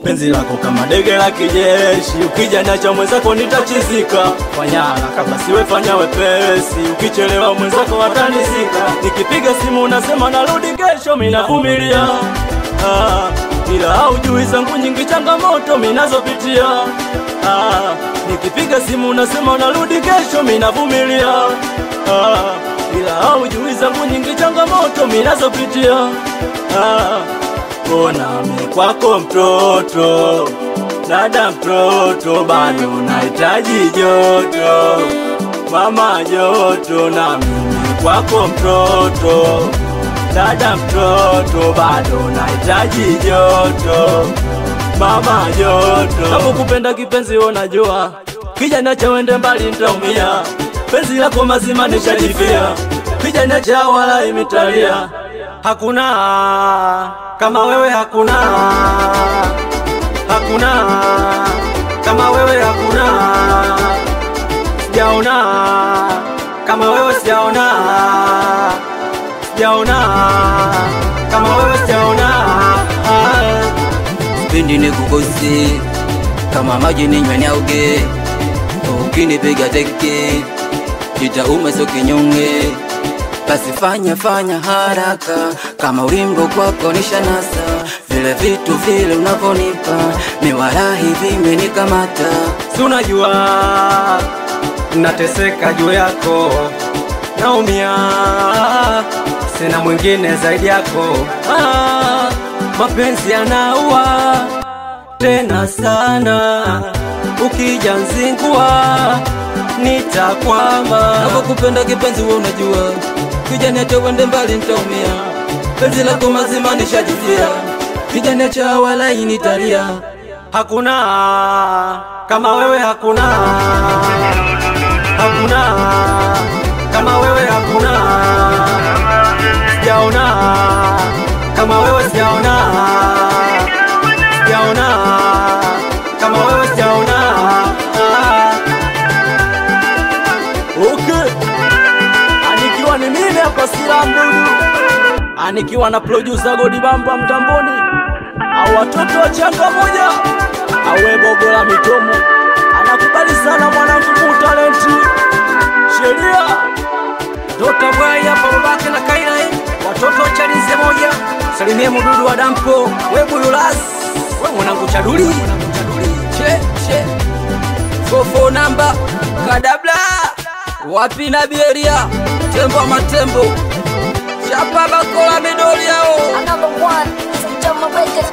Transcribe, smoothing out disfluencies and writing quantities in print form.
penzi lako kama dege la kijeshi, ukija niacha mwenzako nitachizika. Fanya haraka basi we fanya wepesi, ukichelewa mwenzako atanizika. Nikipiga simu unasema narudi kesho, mimi navumilia. Ila haujui zangu nyingi changamoto mimi nazopitia. Nikipiga simu unasema narudi kesho, mimi navumilia. Ila haujui zangu nyingi changamoto mimi nazopitia. Mbona mimi kwako mtoto, dada mtoto, bado nahitaji joto, mama joto. Na mimi kwako mtoto, dada mtoto, bado nahitaji joto, mama joto. Kama kupenda kipenzi unajua, kija niacha wende mbali nitaumia. Penzi lako mazima nishajifia, kija niacha wala imitalia. Hakuna kama wewe, hakuna, hakuna kama wewe, hakuna. Sijaona kama wewe, sijaona, sijaona kama wewe, sijaona. Sipendi nikukosi kama maji ninywe niauge, ukinipiga teke nitauma sio kinyonge. Basi fanya haraka, kama ulimbo kwako nishanasa. Vile vitu vile unavonipa miwalahi vimenikamata. Si unajua nateseka juu yako, naumia, sina mwingine zaidi yako. Mapenzi yanaua tena sana, ukija nzingua nitakwama. Nakupenda kipenzi wewe unajua, kija niacha wende mbali nitaumia. Penzi lako mazima nishajifia, kija niacha wala initalia. Hakuna kama wewe, hakuna, hakuna kama wewe, hakuna. Sijaona kama wewe, sijaona, sijaona kama wewe, sijaona. Okay, anikiwa ni mimi hapa Sila Mdudu, anikiwa na producer Godi Bamba mtamboni, au watoto wa changa moja, awe Bogo la Mitomo. Anakubali sana mwanangu talenti sheria Dota Bwai hapa babake na Kaina, watoto wa Chalinze moja. Salimie Mdudu wa Dampo, webu Yulas, we mwanangu Chaduli, che fofo namba kadabla wapi na bieria tembo matembo chapa bakola midoli yao. Another one, some Jumma Records.